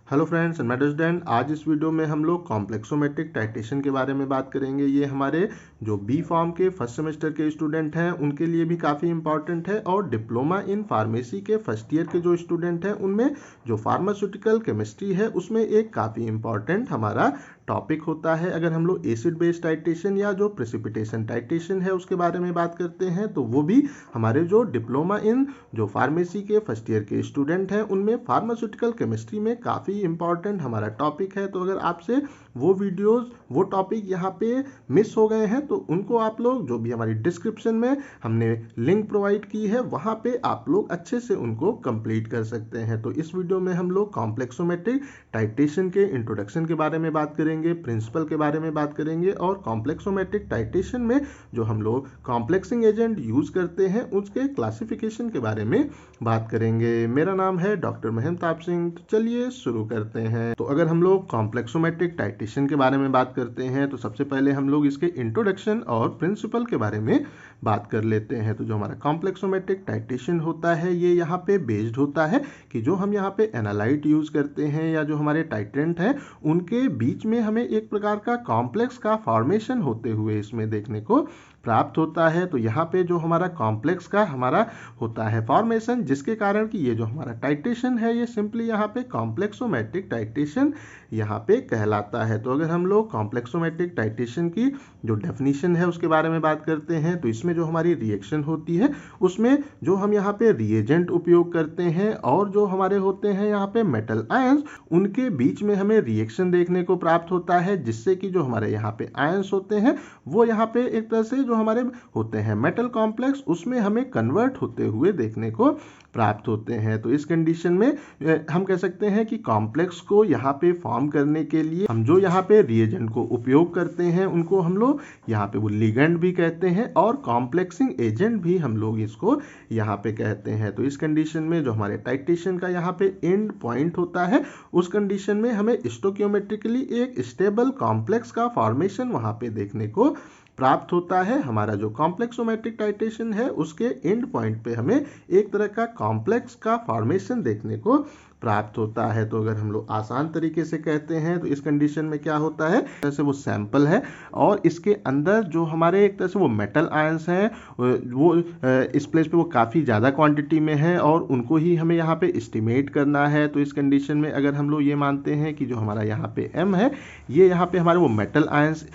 Hello friends, मैं डजडैन। आज इस वीडियो में हम लोग कॉम्प्लेक्सोमेट्रिक टाइटेशन के बारे में बात करेंगे। ये हमारे जो बी फॉर्म के फर्स्ट सेमेस्टर के स्टूडेंट हैं उनके लिए भी काफ़ी इंपॉर्टेंट है, और डिप्लोमा इन फार्मेसी के फर्स्ट ईयर के जो स्टूडेंट हैं उनमें जो फार्मास्यूटिकल केमिस्ट्री है उसमें एक काफ़ी इंपॉर्टेंट हमारा टॉपिक होता है। अगर हम लोग एसिड बेस टाइटेशन या जो प्रेसिपिटेशन टाइटेशन है उसके बारे में बात करते हैं तो वो भी हमारे जो डिप्लोमा इन जो फार्मेसी के फर्स्ट ईयर के स्टूडेंट हैं उनमें फार्मास्यूटिकल केमिस्ट्री में काफ़ी इंपॉर्टेंट हमारा टॉपिक है। तो अगर आपसे वो वीडियोस वो टॉपिक यहाँ पे मिस हो गए हैं तो उनको आप लोग जो भी हमारी डिस्क्रिप्शन में हमने लिंक प्रोवाइड की है वहाँ पे आप लोग अच्छे से उनको कंप्लीट कर सकते हैं। तो इस वीडियो में हम लोग कॉम्प्लेक्सोमेट्रिक टाइटेशन के इंट्रोडक्शन के बारे में बात करेंगे, प्रिंसिपल के बारे में बात करेंगे, और कॉम्प्लेक्सोमेट्रिक टाइटेशन में जो हम लोग कॉम्प्लेक्सिंग एजेंट यूज करते हैं उसके क्लासिफिकेशन के बारे में बात करेंगे। मेरा नाम है डॉक्टर महंताब सिंह। तो चलिए शुरू करते हैं। तो अगर हम लोग कॉम्प्लेक्सोमेट्रिक टाइटेशन के बारे में बात करते हैं तो सबसे पहले हम लोग इसके इंट्रोडक्शन और प्रिंसिपल के बारे में बात कर लेते हैं। तो जो हमारा कॉम्प्लेक्सोमेट्रिक टाइटेशन होता है ये यहाँ पे बेस्ड होता है कि जो हम यहाँ पे एनालाइट यूज करते हैं या जो हमारे टाइटेंट हैं उनके बीच में हमें एक प्रकार का कॉम्प्लेक्स का फॉर्मेशन होते हुए इसमें देखने को प्राप्त होता है। तो यहाँ पे जो हमारा कॉम्प्लेक्स का हमारा होता है फॉर्मेशन, जिसके कारण कि ये जो हमारा टाइटेशन है ये सिंपली यहाँ पे कॉम्प्लेक्सोमेट्रिक टाइटेशन यहाँ पे कहलाता है। तो अगर हम लोग कॉम्प्लेक्सोमेट्रिक टाइटेशन की जो डेफिनेशन है उसके बारे में बात करते हैं तो इसमें जो हमारी रिएक्शन होती है उसमें जो हम यहाँ पे रिएजेंट उपयोग करते हैं और जो हमारे होते हैं यहाँ पे मेटल आयंस, उनके बीच में हमें रिएक्शन देखने को प्राप्त होता है, जिससे कि जो हमारे यहाँ पे आयंस होते हैं वो यहाँ पे एक तरह से जो हमारे होते हैं मेटल कॉम्प्लेक्स उसमें हमें कन्वर्ट होते हुए देखने को प्राप्त होते हैं। तो इस कंडीशन में हम कह सकते हैं कि कॉम्प्लेक्स को यहाँ पे फॉर्म करने के लिए हम जो यहाँ पे रिएजेंट को उपयोग करते हैं उनको हम लोग यहाँ पे वो लिगेंड भी कहते हैं और कॉम्प्लेक्सिंग एजेंट भी हम लोग इसको यहाँ पे कहते हैं। तो इस कंडीशन में जो हमारे टाइटेशन का यहाँ पे एंड पॉइंट होता है उस कंडीशन में हमें स्टोकियोमेट्रिकली एक स्टेबल कॉम्प्लेक्स का फॉर्मेशन वहाँ पे देखने को प्राप्त होता है। हमारा जो कॉम्प्लेक्सोमेट्रिक टाइटेशन है उसके एंड पॉइंट पे हमें एक तरह का कॉम्प्लेक्स का फॉर्मेशन देखने को प्राप्त होता है। तो अगर हम लोग आसान तरीके से कहते हैं तो इस कंडीशन में क्या होता है, जैसे वो सैंपल है और इसके अंदर जो हमारे एक तरह से वो मेटल आयंस हैं वो इस प्लेस पे वो काफ़ी ज़्यादा क्वांटिटी में है और उनको ही हमें यहाँ पे एस्टिमेट करना है। तो इस कंडीशन में अगर हम लोग ये मानते हैं कि जो हमारा यहाँ पे m है ये यहाँ पे हमारे वो मेटल आयंस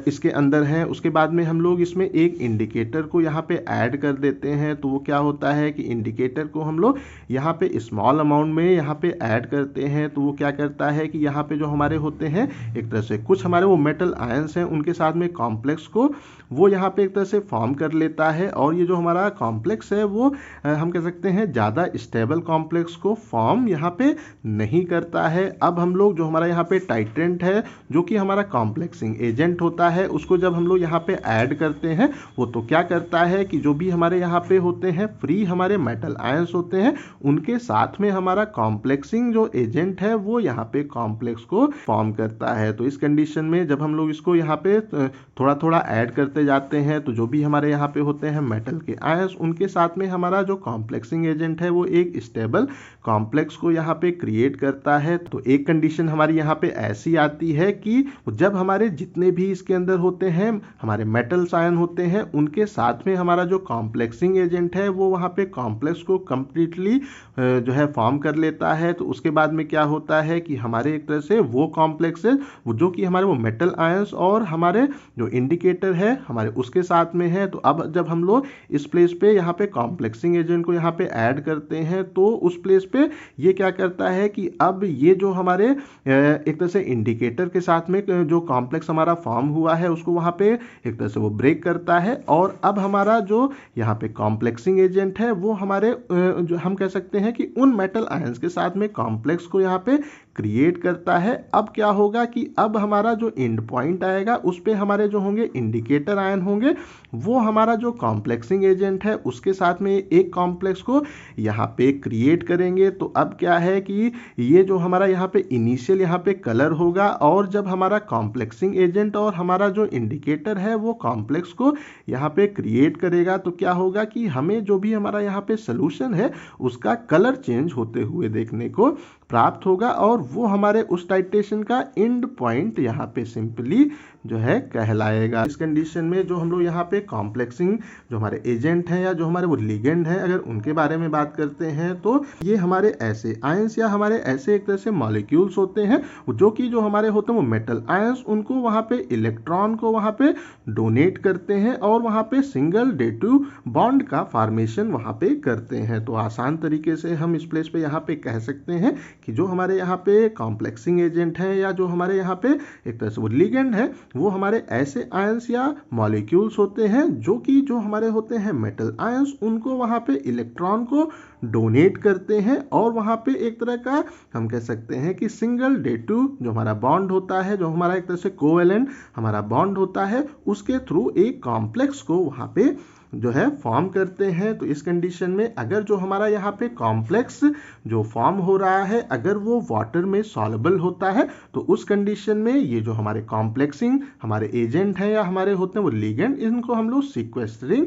इसके अंदर हैं, उसके बाद में हम लोग इसमें एक इंडिकेटर को यहाँ पे ऐड कर देते हैं। तो वो क्या होता है कि इंडिकेटर को हम लोग यहाँ पे स्मॉल अमाउंट में यहाँ पे ऐड करते हैं। तो वो क्या करता है कि यहाँ पे जो हमारे होते हैं एक तरह से कुछ हमारे वो मेटल आयंस हैं उनके साथ में कॉम्प्लेक्स को वो यहाँ पे एक तरह से फॉर्म कर लेता है, और ये जो हमारा कॉम्प्लेक्स है वो हम कह सकते हैं ज़्यादा स्टेबल कॉम्प्लेक्स को फॉर्म यहाँ पे नहीं करता है। अब हम लोग जो हमारा यहाँ पे टाइटेंट है जो कि हमारा कॉम्प्लेक्सिंग एजेंट होता है उसको जब हम लोग यहाँ पे ऐड करते हैं वो तो क्या करता है कि जो भी हमारे यहाँ पे होते हैं फ्री हमारे मेटल आयंस होते हैं उनके साथ में हमारा कॉम्प्लेक्सिंग जो एजेंट है वो यहाँ पे कॉम्प्लेक्स को फॉर्म करता है। तो इस कंडीशन में जब हम लोग इसको यहाँ पे थोड़ा थोड़ा ऐड करते जाते हैं तो जो भी हमारे यहाँ पे होते हैं मेटल के आयंस उनके साथ में हमारा जो कॉम्प्लेक्सिंग एजेंट है वो एक स्टेबल कॉम्प्लेक्स को यहाँ पे क्रिएट करता है। तो एक कंडीशन हमारी यहाँ पे ऐसी आती है कि जब हमारे जितने भी इसके अंदर होते हैं हमारे मेटल्स आयन होते हैं उनके साथ में हमारा जो कॉम्प्लेक्सिंग एजेंट है वो वहाँ पे कॉम्प्लेक्स को कंप्लीटली जो है फॉर्म कर लेता है। तो उसके बाद में क्या होता है कि हमारे एक तरह से वो कॉम्प्लेक्सेस जो कि हमारे वो मेटल आयंस और हमारे जो इंडिकेटर है हमारे उसके साथ में है। तो अब जब हम लोग इस प्लेस पे यहाँ पे कॉम्प्लेक्सिंग एजेंट को यहाँ पे ऐड करते हैं तो उस प्लेस पे ये क्या करता है कि अब ये जो हमारे एक तरह से इंडिकेटर के साथ में जो कॉम्प्लेक्स हमारा फॉर्म हुआ है उसको वहाँ पे एक तरह से वो ब्रेक करता है, और अब हमारा जो यहाँ पे कॉम्प्लेक्सिंग एजेंट है वो हमारे जो हम कह सकते हैं कि उन मेटल आयंस के साथ में कॉम्प्लेक्स को यहाँ पे क्रिएट करता है। अब क्या होगा कि अब हमारा जो एंड पॉइंट आएगा उस पे हमारे जो होंगे इंडिकेटर आयन होंगे वो हमारा जो कॉम्प्लेक्सिंग एजेंट है उसके साथ में एक कॉम्प्लेक्स को यहाँ पे क्रिएट करेंगे। तो अब क्या है कि ये जो हमारा यहाँ पे इनिशियल यहाँ पे कलर होगा, और जब हमारा कॉम्प्लेक्सिंग एजेंट और हमारा जो इंडिकेटर है वो कॉम्प्लेक्स को यहाँ पे क्रिएट करेगा तो क्या होगा कि हमें जो भी हमारा यहाँ पे सोल्यूशन है उसका कलर चेंज होते हुए देखने को प्राप्त होगा और वो हमारे उस टाइट्रेशन का एंड पॉइंट यहाँ पे सिंपली जो है कहलाएगा। इस कंडीशन में जो हम लोग यहाँ पे कॉम्प्लेक्सिंग जो हमारे एजेंट हैं या जो हमारे वो लिगेंड हैं, अगर उनके बारे में बात करते हैं तो ये हमारे ऐसे आयंस या हमारे ऐसे एक तरह से मॉलिक्यूल्स होते हैं जो कि जो हमारे होते हैं वो मेटल आयंस, उनको वहाँ पे इलेक्ट्रॉन को वहाँ पे डोनेट करते हैं और वहाँ पे सिंगल डेटिव बॉन्ड का फॉर्मेशन वहाँ पे करते हैं। तो आसान तरीके से हम इस प्लेस पे यहाँ पे कह सकते हैं कि जो हमारे यहाँ पे कॉम्प्लेक्सिंग एजेंट है या जो हमारे यहाँ पे एक तरह से वो लिगेंड है, वो हमारे ऐसे आयंस या मॉलिक्यूल्स होते हैं जो कि जो हमारे होते हैं मेटल आयंस, उनको वहाँ पे इलेक्ट्रॉन को डोनेट करते हैं और वहाँ पे एक तरह का हम कह सकते हैं कि सिंगल डेटिव जो हमारा बॉन्ड होता है, जो हमारा एक तरह से कोवेलेंट हमारा बॉन्ड होता है, उसके थ्रू एक कॉम्प्लेक्स को वहाँ पे जो है फॉर्म करते हैं। तो इस कंडीशन में अगर जो हमारा यहाँ पे कॉम्प्लेक्स जो फॉर्म हो रहा है अगर वो वाटर में सॉल्युबल होता है तो उस कंडीशन में ये जो हमारे कॉम्प्लेक्सिंग हमारे एजेंट हैं या हमारे होते हैं वो लिगेंड, इनको हम लोग सीक्वेस्टरिंग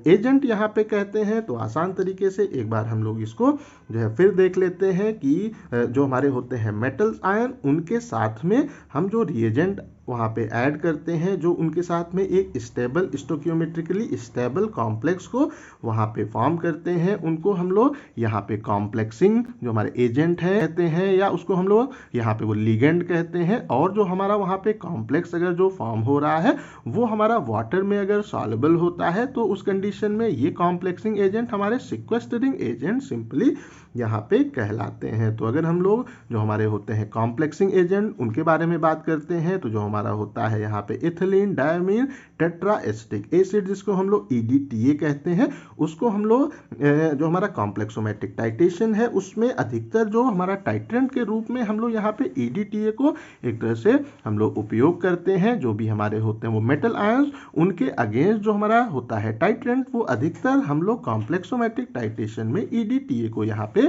एजेंट यहाँ पे कहते हैं। तो आसान तरीके से एक बार हम लोग इसको जो है फिर देख लेते हैं कि जो हमारे होते हैं मेटल आयन, उनके साथ में हम जो रिएजेंट वहाँ पे ऐड करते हैं जो उनके साथ में एक स्टेबल स्टोकियोमेट्रिकली स्टेबल कॉम्प्लेक्स को वहाँ पे फॉर्म करते हैं, उनको हम लोग यहाँ पे कॉम्प्लेक्सिंग जो हमारे एजेंट है कहते हैं या उसको हम लोग यहाँ पे वो लिगेंड कहते हैं। और जो हमारा वहाँ पे कॉम्प्लेक्स अगर जो फॉर्म हो रहा है वो हमारा वाटर में अगर सॉल्युबल होता है तो उस कंडीशन में ये कॉम्प्लेक्सिंग एजेंट हमारे सीक्वेस्टरिंग एजेंट सिंपली यहाँ पे कहलाते हैं। तो अगर हम लोग जो हमारे होते हैं कॉम्प्लेक्सिंग एजेंट उनके बारे में बात करते हैं तो जो हमारा होता है यहाँ पे इथिलीन डायमीन टेट्राएसिटिक एसिड, जिसको हम लोग EDTA कहते हैं, उसको हम लोग जो हमारा कॉम्प्लेक्सोमेट्रिक टाइट्रेशन है उसमें अधिकतर जो हमारा टाइट्रेंट के रूप में हम लोग यहाँ पे EDTA को एक तरह से हम लोग उपयोग करते हैं। जो भी हमारे होते हैं वो मेटल आयंस, उनके अगेंस्ट जो हमारा होता है टाइट्रेंट, वो अधिकतर हम लोग कॉम्प्लेक्सोमेट्रिक टाइट्रेशन में EDTA को यहाँ पे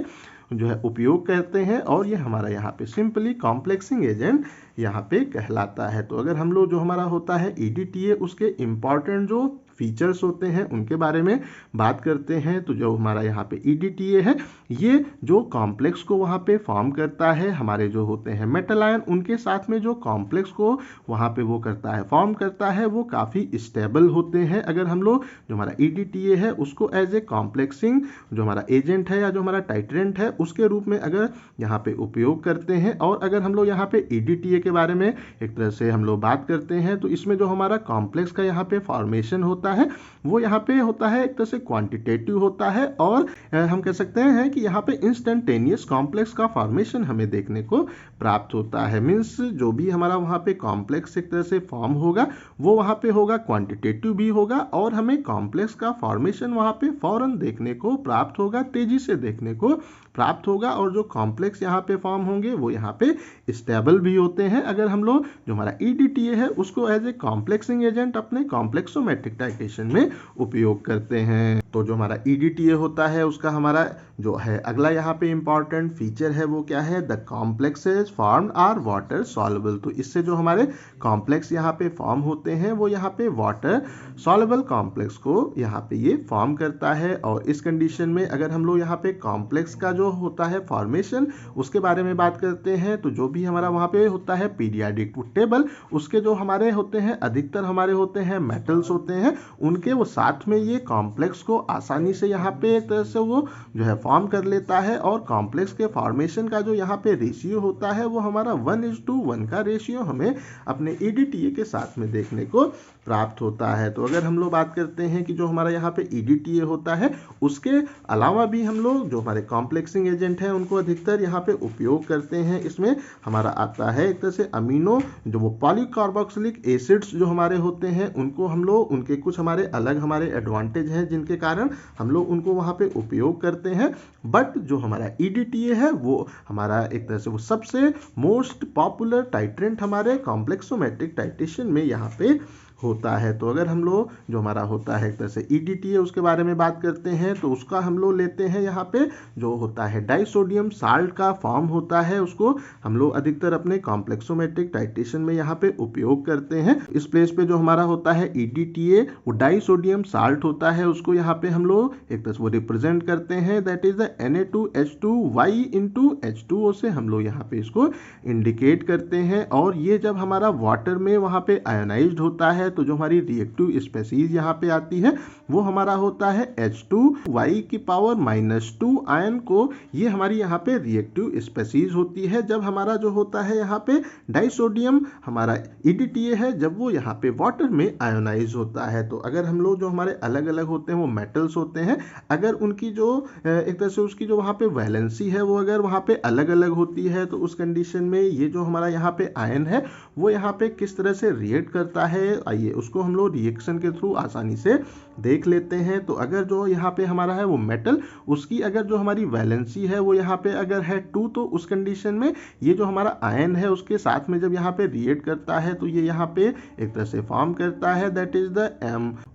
जो है उपयोग करते हैं और ये हमारा यहाँ पे सिंपली कॉम्प्लेक्सिंग एजेंट यहाँ पे कहलाता है। तो अगर हम लोग जो हमारा होता है EDTA उसके इम्पॉर्टेंट जो फीचर्स होते हैं उनके बारे में बात करते हैं तो जो हमारा यहाँ पे EDTA है ये जो कॉम्प्लेक्स को वहाँ पे फॉर्म करता है, हमारे जो होते हैं मेटल आयन उनके साथ में जो कॉम्प्लेक्स को वहाँ पे वो करता है फॉर्म करता है, वो काफ़ी स्टेबल होते हैं। अगर हम लोग जो हमारा EDTA है उसको एज ए कॉम्प्लेक्सिंग जो हमारा एजेंट है या जो हमारा टाइट्रेंट है उसके रूप में अगर यहाँ पे उपयोग करते हैं, और अगर हम लोग यहाँ पे EDTA के बारे में एक तरह से हम लोग बात करते हैं तो इसमें जो हमारा कॉम्प्लेक्स का यहाँ पे फॉर्मेशन होता है वो यहाँ पे होता है एक तरह से क्वांटिटेटिव होता है और हम कह सकते हैं कि यहाँ पे इंस्टेंटेनियस कॉम्प्लेक्स का फॉर्मेशन हमें देखने को प्राप्त होता है। मीन्स जो भी हमारा वहाँ पे कॉम्प्लेक्स एक तरह से फॉर्म होगा वो वहाँ पे होगा क्वांटिटेटिव भी होगा और हमें कॉम्प्लेक्स का फॉर्मेशन वहाँ पे फौरन देखने को प्राप्त होगा, तेजी से देखने को प्राप्त होगा। और जो कॉम्प्लेक्स यहाँ पे फॉर्म होंगे वो यहाँ पे स्टेबल भी होते हैं अगर हम लोग जो हमारा EDTA है उसको एज ए कॉम्प्लेक्सिंग एजेंट अपने कॉम्प्लेक्सोमेट्रिक टाइट्रेशन में उपयोग करते हैं। तो जो हमारा EDTA होता है उसका हमारा जो है अगला यहाँ पे इंपॉर्टेंट फीचर है वो क्या है, the complexes formed are water soluble. तो इससे जो हमारे कॉम्प्लेक्स यहाँ पे फॉर्म होते हैं वो यहाँ पे वाटर सॉल्युबल कॉम्प्लेक्स को यहाँ पे ये फॉर्म करता है। और इस कंडीशन में अगर हम लोग यहाँ पे कॉम्प्लेक्स का जो होता है फॉर्मेशन उसके बारे में बात करते हैं तो जो भी हमारा वहाँ पे होता है पीरियोडिक टेबल, उसके जो हमारे होते हैं अधिकतर हमारे होते हैं मेटल्स होते हैं, उनके वो साथ में ये कॉम्प्लेक्स को आसानी से यहाँ पे एक तरह से वो जो है फॉर्म कर लेता है। और कॉम्प्लेक्स के फॉर्मेशन का जो यहाँ पे रेशियो होता है वो हमारा 1:1 का रेशियो हमें अपने EDTA के साथ में देखने को प्राप्त होता है। तो अगर हम लोग बात करते हैं कि जो हमारा यहाँ पे EDTA होता है उसके अलावा भी हम लोग जो हमारे कॉम्प्लेक्सिंग एजेंट हैं उनको अधिकतर यहाँ पे उपयोग करते हैं। इसमें हमारा आता है एक तरह से अमीनो जो वो पॉलीकार्बोक्सिलिक एसिड्स जो हमारे होते हैं उनको हम लोग उनके कुछ हमारे अलग हमारे एडवांटेज हैं जिनके कारण हम लोग उनको वहाँ पे उपयोग करते हैं। बट जो हमारा EDTA है वो हमारा एक तरह से वो सबसे मोस्ट पॉपुलर टाइट्रेंट हमारे कॉम्प्लेक्सोमेट्रिक टाइट्रेशन में यहाँ पे होता है। तो अगर हम लोग जो हमारा होता है एक तरह से EDTA उसके बारे में बात करते हैं तो उसका हम लोग लेते हैं यहाँ पे जो होता है डाइसोडियम साल्ट का फॉर्म होता है, उसको हम लोग अधिकतर अपने कॉम्प्लेक्सोमेट्रिक टाइट्रेशन में यहाँ पे उपयोग करते हैं। इस प्लेस पे जो हमारा होता है EDTA वो डाइसोडियम साल्ट होता है, उसको यहाँ पे हम लोग एक तरह से वो रिप्रेजेंट करते हैं, that is the Na2H2Y into H2O से हम लोग यहाँ पे इसको इंडिकेट करते हैं। और ये जब हमारा वाटर में वहाँ पे आयोनाइज्ड होता है तो जो हमारी रिएक्टिव स्पेसीज यहाँ पे आती है वो हमारा होता है H2Y की पावर -2 आयन को, ये हमारी यहाँ पे रिएक्टिव स्पेसीज होती है। जब हमारा जो होता है यहाँ पे डाइसोडियम हमारा EDTA है, जब वो यहाँ पे वाटर में आयोनाइज होता है। तो अगर हम लोग जो हमारे अलग अलग होते हैं वो मेटल्स होते हैं, अगर उनकी जो एक तरह से उसकी जो वहाँ पे वैलेंसी है वो अगर वहाँ पे अलग अलग होती है तो उस कंडीशन में ये जो हमारा यहाँ पे आयन है वो यहाँ पे किस तरह से रिएक्ट करता है, आइए उसको हम लोग रिएक्शन के थ्रू आसानी से देख लेते हैं। तो अगर जो यहाँ पे हमारा है वो मेटल, उसकी अगर जो हमारी वैलेंसी है वो यहाँ पे अगर है 2, तो उस कंडीशन में ये जो हमारा आयन है उसके साथ में जब यहाँ पे रिएक्ट करता है तो ये यहाँ पे एक तरह से फॉर्म करता है, दैट इज द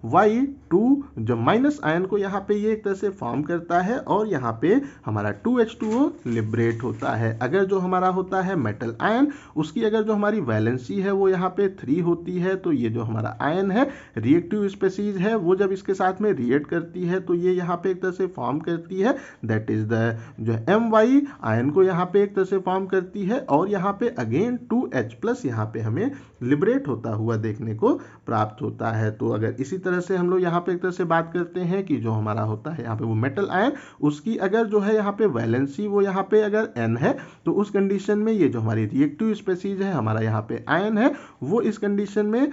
My2, जो माइनस आयन को यहाँ पे ये एक तरह से फॉर्म करता है और यहाँ पे हमारा 2H2O लिबरेट होता है। अगर जो हमारा होता है मेटल आयन, उसकी अगर जो हमारी वैलेंसी है वो यहाँ पे 3 होती है, तो ये जो हमारा आयन है रिएक्टिव स्पेसीज है वो जब इसके साथ में रिएक्ट करती है तो ये यहाँ पे एक तरह से फॉर्म करती है, दैट इज द जो My आयन को यहाँ पे एक तरह से फॉर्म करती है और यहाँ पे अगेन 2H+ यहाँ पे हमें लिबरेट होता हुआ देखने को प्राप्त होता है। तो अगर इसी तरह से हम लोग यहाँ पे एक तरह से बात करते हैं कि जो हमारा होता है यहाँ पे वो मेटल आयन, उसकी अगर जो है यहाँ पे वैलेंसी वो यहाँ पे अगर N है तो उस कंडीशन में ये जो हमारी रिएक्टिव स्पेसीज है हमारा यहाँ पे आयन है वो इस कंडीशन में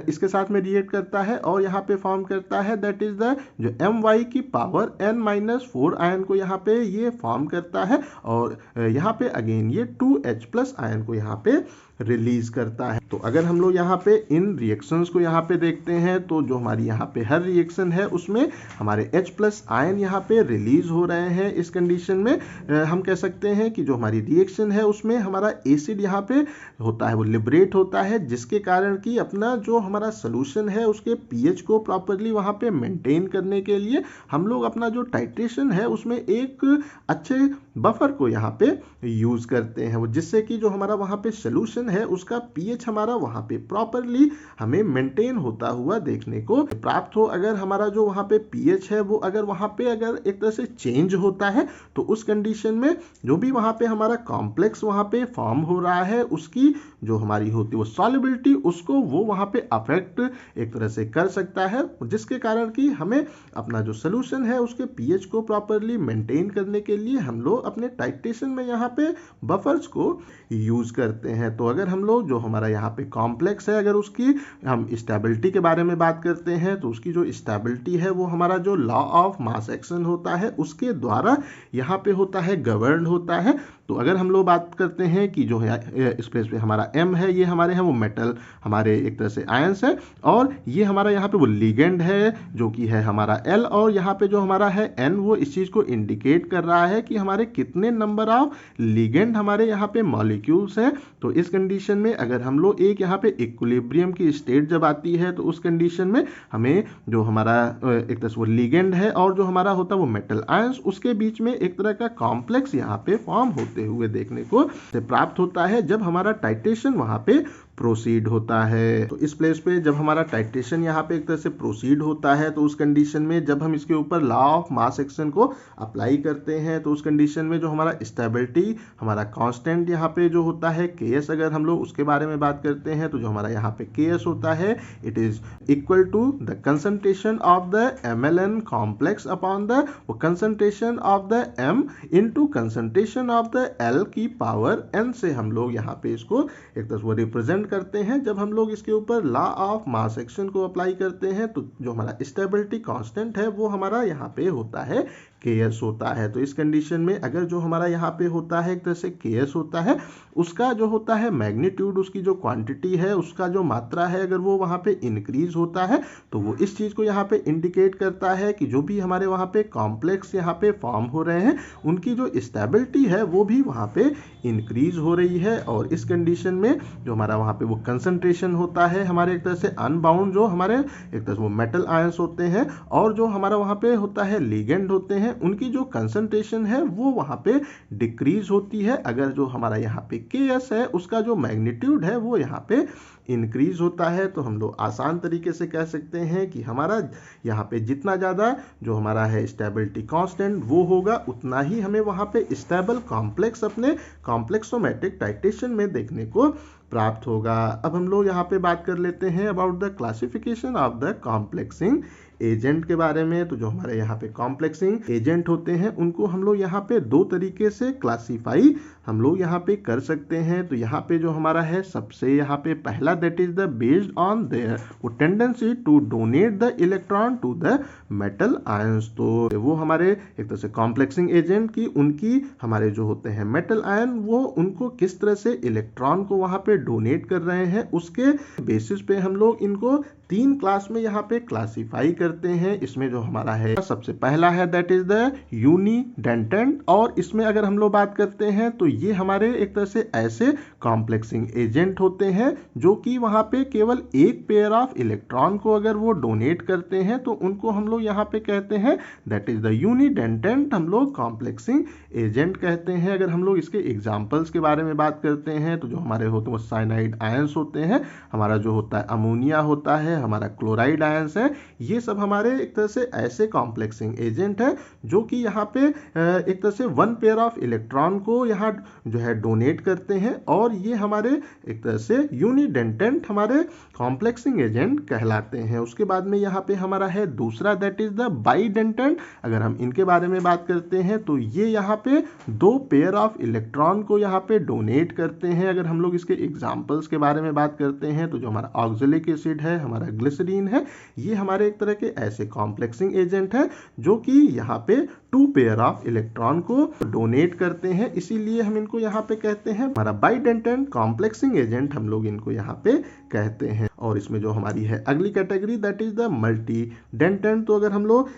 इसके साथ में रिएक्ट करता है और यहाँ पे फॉर्म करता है, दैट इज द जो My की पावर N-4 आयन को यहाँ पे ये फॉर्म करता है और यहाँ पे अगेन ये 2H+ आयन को यहाँ पे रिलीज करता है। तो अगर हम लोग यहाँ पे इन रिएक्शंस को यहाँ पे देखते हैं तो जो हमारी यहाँ पे हर रिएक्शन है उसमें हमारे H+ आयन यहाँ पे रिलीज हो रहे हैं। इस कंडीशन में हम कह सकते हैं कि जो हमारी रिएक्शन है उसमें हमारा एसिड यहाँ पे होता है वो लिबरेट होता है, जिसके कारण कि अपना जो हमारा सोल्यूशन है उसके pH को प्रॉपरली वहाँ पे मेंटेन करने के लिए हम लोग अपना जो टाइट्रेशन है उसमें एक अच्छे बफर को यहाँ पे यूज करते हैं, वो जिससे कि जो हमारा वहाँ पे सोल्यूशन है उसका pH हमारा वहाँ पे प्रॉपरली हमें मेंटेन होता हुआ देखने को प्राप्त हो। अगर हमारा जो वहाँ पे pH है वो अगर वहाँ पे अगर एक तरह से चेंज होता है तो उस कंडीशन में जो भी वहाँ पे हमारा कॉम्प्लेक्स वहाँ पे फॉर्म हो रहा है उसकी जो हमारी होती है वो सॉल्युबिलिटी उसको वो वहाँ पे अफेक्ट एक तरह से कर सकता है, जिसके कारण कि हमें अपना जो सोल्यूशन है उसके pH को प्रॉपरली मेंटेन करने के लिए हम लोग अपने टाइट्रेशन में यहाँ पे बफर्स को यूज करते हैं। तो अगर हम लोग जो हमारा यहाँ पे कॉम्प्लेक्स है अगर उसकी हम स्टेबिलिटी के बारे में बात करते हैं तो उसकी जो स्टेबिलिटी है वो हमारा जो लॉ ऑफ मास एक्शन होता है उसके द्वारा यहाँ पे होता है गवर्न होता है। तो अगर हम लोग बात करते हैं कि जो है इस प्लेस पे हमारा M है ये हमारे हैं वो मेटल हमारे एक तरह से आयंस है और ये हमारा यहाँ पे वो लिगेंड है जो कि है हमारा L, और यहाँ पे जो हमारा है N वो इस चीज़ को इंडिकेट कर रहा है कि हमारे कितने नंबर ऑफ लिगेंड हमारे यहाँ पे मॉलिक्यूल्स हैं। तो इस कंडीशन में अगर हम लोग एक यहाँ पे इक्विलिब्रियम की स्टेट जब आती है तो उस कंडीशन में हमें जो हमारा एक तरह से वो लिगेंड है और जो हमारा होता है वो मेटल आयंस उसके बीच में एक तरह का कॉम्प्लेक्स यहाँ पे फॉर्म होते हुए देखने को प्राप्त होता है जब हमारा टाइट्रेशन वहाँ पे प्रोसीड होता है। तो इस प्लेस पे जब हमारा टाइट्रेशन यहाँ पे एक तरह से प्रोसीड होता है तो उस कंडीशन में जब हम इसके ऊपर लॉ ऑफ मास एक्शन को अप्लाई करते हैं तो उस कंडीशन में जो हमारा स्टेबिलिटी हमारा कांस्टेंट यहाँ पे जो होता है Ks, अगर हम लोग उसके बारे में बात करते हैं तो जो हमारा यहाँ पे Ks होता है it is equal to the concentration of the MLN complex upon the concentration of the M into concentration of the L की पावर N से हम लोग यहाँ पे इसको एक तरह से रिप्रेजेंट करते हैं। जब हम लोग इसके ऊपर लॉ ऑफ मास एक्शन को अप्लाई करते हैं तो जो हमारा स्टेबिलिटी कांस्टेंट है वो हमारा यहाँ पे होता है KS होता है। तो इस कंडीशन में अगर जो हमारा यहाँ पे होता है एक तरह से KS होता है, उसका जो होता है मैग्नीट्यूड, उसकी जो क्वांटिटी है, उसका जो मात्रा है, अगर वो वहाँ पे इंक्रीज होता है तो वो इस चीज़ को यहाँ पे इंडिकेट करता है कि जो भी हमारे वहाँ पे कॉम्प्लेक्स यहाँ पे फॉर्म हो रहे हैं उनकी जो स्टेबिलिटी है वो भी वहाँ पे इंक्रीज हो रही है। और इस कंडीशन में जो हमारा वहाँ पे वो कंसंट्रेशन होता है हमारे एक तरह से अनबाउंड, जो हमारे एक तरह से वो मेटल आयंस होते हैं और जो हमारा वहाँ पे होता है लिगेंड होते हैं, उनकी जो कंसंट्रेशन है वो वहाँ पे डिक्रीज होती है। अगर जो हमारा यहाँ पे KS है उसका जो मैग्नीट्यूड है वो यहाँ पे इंक्रीज होता है। तो हम लोग आसान तरीके से कह सकते हैं कि हमारा यहाँ पे जितना ज़्यादा जो हमारा है स्टेबिलिटी कांस्टेंट वो होगा, उतना ही हमें वहाँ पे स्टेबल कॉम्प्लेक्स अपने कॉम्प्लेक्सोमेट्रिक टाइटेशन में देखने को प्राप्त होगा। अब हम लोग यहाँ पे बात कर लेते हैं about the classification of the complexing agent के बारे में। तो जो हमारे यहाँ पे कॉम्प्लेक्सिंग एजेंट होते हैं उनको हम लोग यहाँ पे दो तरीके से क्लासीफाई हम लोग यहाँ पे कर सकते हैं। तो यहाँ पे जो हमारा है सबसे यहाँ पे पहला that is the based on their वो tendency to donate the electron to the metal ions. तो वो हमारे एक तरह से कॉम्प्लेक्सिंग एजेंट की उनकी हमारे जो होते हैं मेटल आयन वो उनको किस तरह से इलेक्ट्रॉन को वहाँ पे डोनेट कर रहे हैं, उसके बेसिस पे हम लोग इनको तीन क्लास में यहाँ पे क्लासिफाई करते हैं। इसमें जो हमारा है सबसे पहला है दैट इज द यूनिडेंटेंट, और इसमें अगर हम लोग बात करते हैं तो ये हमारे एक तरह से ऐसे कॉम्प्लेक्सिंग एजेंट होते हैं जो कि वहाँ पे केवल एक पेयर ऑफ इलेक्ट्रॉन को अगर वो डोनेट करते हैं तो उनको हम लोग यहाँ पे कहते हैं दैट इज द यूनिडेंटेंट, हम लोग कॉम्प्लेक्सिंग एजेंट कहते हैं। अगर हम लोग इसके एग्जाम्पल्स के बारे में बात करते हैं तो जो हमारे होते हैं वो साइनाइड आयंस होते हैं, हमारा जो होता है अमोनिया होता है, हमारा क्लोराइड आयंस है, ये सब हमारे एक तरह से ऐसे कॉम्प्लेक्सिंग एजेंट है जो कि यहाँ पे एक तरह से वन पेयर ऑफ इलेक्ट्रॉन को यहाँ जो है डोनेट करते हैं, और ये हमारे एक तरह से यूनिडेंटेंट हमारे कॉम्प्लेक्सिंग एजेंट कहलाते हैं। उसके बाद में यहाँ पे हमारा है दूसरा दैट इज द बाइडेंटेंट। अगर हम इनके बारे में बात करते हैं तो ये यहाँ पे दो पेयर ऑफ इलेक्ट्रॉन को यहाँ पे डोनेट करते हैं। अगर हम लोग इसके एग्जाम्पल्स के बारे में बात करते हैं तो जो हमारा ऑक्जेलिक एसिड है, हमारा ग्लिसरीन है, ये हमारे एक तरह के ऐसे कॉम्प्लेक्सिंग एजेंट है जो कि यहाँ पे टू पेयर ऑफ इलेक्ट्रॉन को डोनेट करते हैं, इसीलिए हम इनको यहाँ पे कहते हैं हमारा बाइडेंटेंट कॉम्प्लेक्सिंग एजेंट, हम लोग इनको यहाँ पे कहते हैं। और इसमें जो हमारी है अगली कैटेगरी दैट इज द मल्टीडेंटेंट। तो अगर हम लोग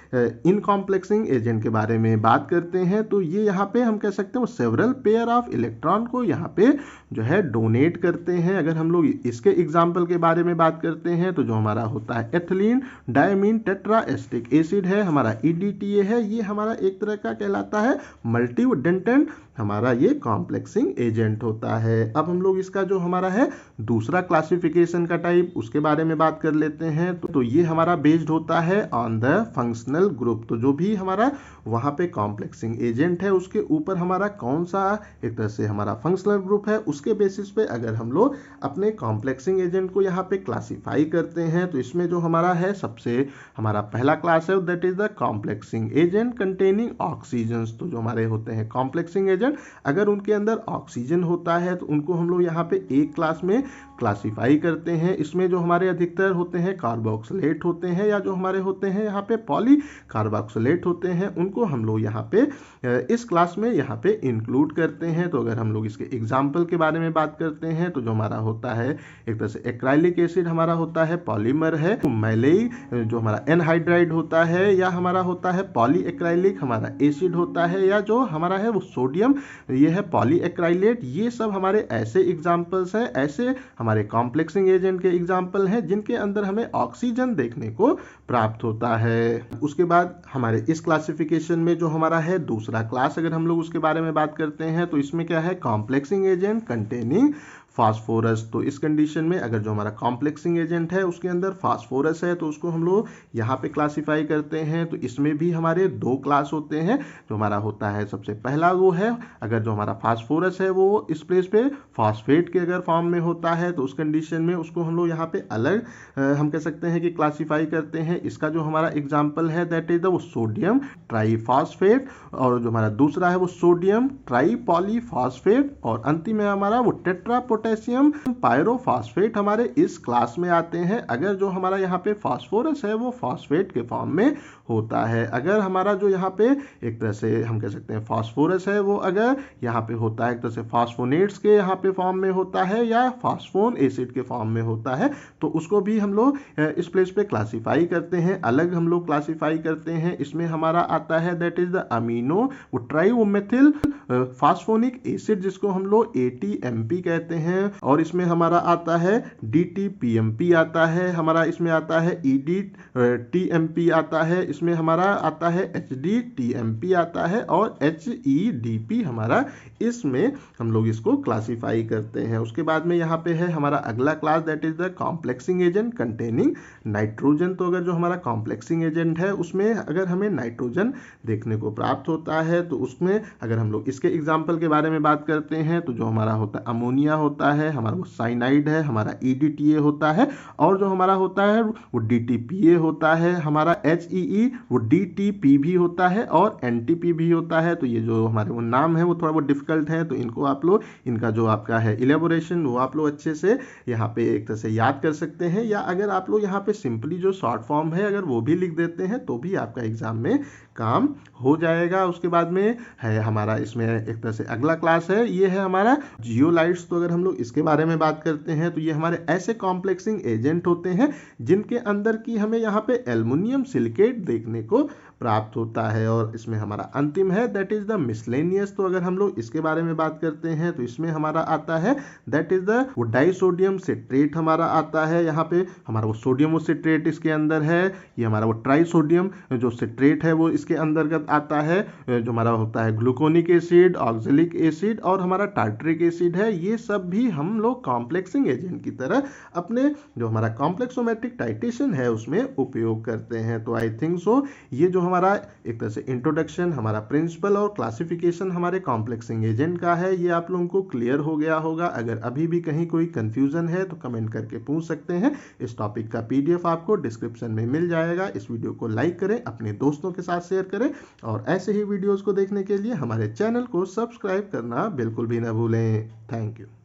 इन कॉम्प्लेक्सिंग एजेंट के बारे में बात करते हैं तो ये यहाँ पे हम कह सकते हैं वो सेवरल पेयर ऑफ इलेक्ट्रॉन को यहाँ पे जो है डोनेट करते हैं। अगर हम लोग इसके एग्जाम्पल के बारे में बात करते हैं तो जो हमारा होता है एथिलीन डायमीन टेट्राएस्टिक एसिड है, हमारा EDTA है, ये हमारा एक तरह का कहलाता है मल्टीडेंटेंट हमारा ये कॉम्प्लेक्सिंग एजेंट होता है। अब हम लोग इसका जो हमारा है दूसरा क्लासिफिकेशन का टाइप उसके बारे में बात कर लेते हैं। तो ये हमारा बेस्ड होता है ऑन द फंक्शनल ग्रुप। तो जो भी हमारा वहाँ पे कॉम्प्लेक्सिंग एजेंट है उसके ऊपर हमारा कौन सा एक तरह से हमारा फंक्शनल ग्रुप है, उसके बेसिस पे अगर हम लोग अपने कॉम्प्लेक्सिंग एजेंट को यहाँ पे क्लासिफाई करते हैं तो इसमें जो हमारा है सबसे हमारा पहला क्लास है that is the complexing agent containing oxygen. तो जो हमारे होते हैं कॉम्प्लेक्सिंग एजेंट अगर उनके अंदर ऑक्सीजन होता है तो उनको हम लोग यहाँ पे एक क्लास में क्लासिफाई करते हैं। इसमें जो हमारे अधिकतर होते हैं कार्बोक्सिलेट होते हैं या जो हमारे होते हैं यहाँ पे पॉली कार्बोक्सिलेट होते हैं, उनको हम लोग यहाँ पे इस क्लास में यहाँ पे इंक्लूड करते हैं। तो अगर हम लोग इसके एग्जाम्पल के बारे में बात करते हैं तो जो हमारा होता है एक तरह से एक्राइलिक एसिड हमारा होता है पॉलीमर है, तो मैलेई जो हमारा एनहाइड्राइड होता है, या हमारा होता है पॉली एक्राइलिक हमारा एसिड होता है, या जो हमारा है वो सोडियम ये है पॉली एक्राइलेट, ये सब हमारे ऐसे एग्जाम्पल्स हैं, ऐसे हमारे कॉम्प्लेक्सिंग एजेंट के एग्जाम्पल हैं जिनके अंदर हमें ऑक्सीजन देखने को प्राप्त होता है। उसके बाद हमारे इस क्लासिफिकेशन में जो हमारा है दूसरा क्लास अगर हम लोग उसके बारे में बात करते हैं तो इसमें क्या है कॉम्प्लेक्सिंग एजेंट कंटेनिंग फास्फोरस। तो इस कंडीशन में अगर जो हमारा कॉम्प्लेक्सिंग एजेंट है उसके अंदर फास्फोरस है तो उसको हम लोग यहाँ पे क्लासिफाई करते हैं। तो इसमें भी हमारे दो क्लास होते हैं। जो हमारा होता है सबसे पहला वो है अगर जो हमारा फास्फोरस है वो इस प्लेस पे फास्फेट के अगर फॉर्म में होता है तो उस कंडीशन में उसको हम लोग यहाँ पे अलग हम कह सकते हैं कि क्लासिफाई करते हैं। इसका जो हमारा एग्जाम्पल है दैट इज द वो सोडियम ट्राईफॉस्फेट, और जो हमारा दूसरा है वो सोडियम ट्राईपॉलीफॉस्फेट, और अंतिम में हमारा वो टेट्रापोटेशियम पोटेशियम पायरोफॉस्फेट हमारे इस क्लास में आते हैं अगर जो हमारा यहाँ पे फास्फोरस है वो फॉस्फेट के फॉर्म में होता है। अगर हमारा जो यहाँ पे एक तरह से हम कह सकते हैं फास्फोरस है वो अगर यहाँ पे होता है एक तरह से फास्फोनेट्स के यहाँ पे फॉर्म में होता है या फास्फोन एसिड के फॉर्म में होता है तो उसको भी हम लोग इस प्लेस पे क्लासीफाई करते हैं, अलग हम लोग क्लासीफाई करते हैं। इसमें हमारा आता है that is the amino trimethyl phosphonic acid जिसको हम लोग ATMP कहते हैं, और इसमें हमारा आता है DTPMP आता है, हमारा इसमें आता है EDTMP आता है, इसमें हमारा आता है HDTMP आता है और HEDP हमारा इसमें हम लोग इसको क्लासीफाई करते हैं। उसके बाद में यहाँ पे है हमारा अगला class that is the complexing agent containing nitrogen. तो अगर जो हमारा कॉम्प्लेक्सिंग एजेंट है उसमें अगर हमें नाइट्रोजन देखने को प्राप्त होता है तो उसमें अगर हम लोग इसके एग्जाम्पल के बारे में बात करते हैं तो जो हमारा होता है अमोनिया होता है, हमारा वो साइनाइड है, हमारा EDTA होता है, और जो हमारा होता है वो DTPA होता है, हमारा HEE वो DTP भी होता है और NTP भी होता है। तो ये जो हमारे वो नाम है वो थोड़ा बहुत डिफिकल्ट है, तो इनको आप लोग इनका जो आपका है इलेबोरेशन वो आप लोग अच्छे से यहाँ पे एक तरह से याद कर सकते हैं, या अगर आप लोग यहाँ पे सिंपली जो शॉर्ट फॉर्म है अगर वो भी लिख देते हैं तो भी आपका एग्जाम में काम हो जाएगा। उसके बाद में है हमारा इसमें एक तरह से अगला क्लास है, ये है हमारा जियोलाइट्स। तो अगर हम लोग इसके बारे में बात करते हैं तो ये हमारे ऐसे कॉम्प्लेक्सिंग एजेंट होते हैं जिनके अंदर की हमें यहाँ पे एल्युमिनियम सिलिकेट देखने को प्राप्त होता है। और इसमें हमारा अंतिम है दैट इज द मिसलेनियस। तो अगर हम लोग इसके बारे में बात करते हैं तो इसमें हमारा आता है दैट इज द वो डाइसोडियम सिट्रेट हमारा आता है, यहाँ पे हमारा वो सोडियम वो सिट्रेट इसके अंदर है, ये हमारा वो ट्राइसोडियम जो सिट्रेट है वो इसके अंतर्गत आता है, जो हमारा होता है ग्लूकोनिक एसिड, ऑक्जेलिक एसिड और हमारा टार्टरिक एसिड है। ये सब भी हम लोग कॉम्प्लेक्सिंग एजेंट की तरह अपने जो हमारा कॉम्प्लेक्सोमेट्रिक टाइट्रेशन है उसमें उपयोग करते हैं। तो आई थिंक सो ये जो हमारा एक तरह से इंट्रोडक्शन, हमारा प्रिंसिपल और क्लासिफिकेशन हमारे कॉम्प्लेक्सिंग एजेंट का है, ये आप लोगों को क्लियर हो गया होगा। अगर अभी भी कहीं कोई कंफ्यूजन है तो कमेंट करके पूछ सकते हैं। इस टॉपिक का PDF आपको डिस्क्रिप्शन में मिल जाएगा। इस वीडियो को लाइक करें, अपने दोस्तों के साथ शेयर करें और ऐसे ही वीडियोस को देखने के लिए हमारे चैनल को सब्सक्राइब करना बिल्कुल भी ना भूलें। Thank you.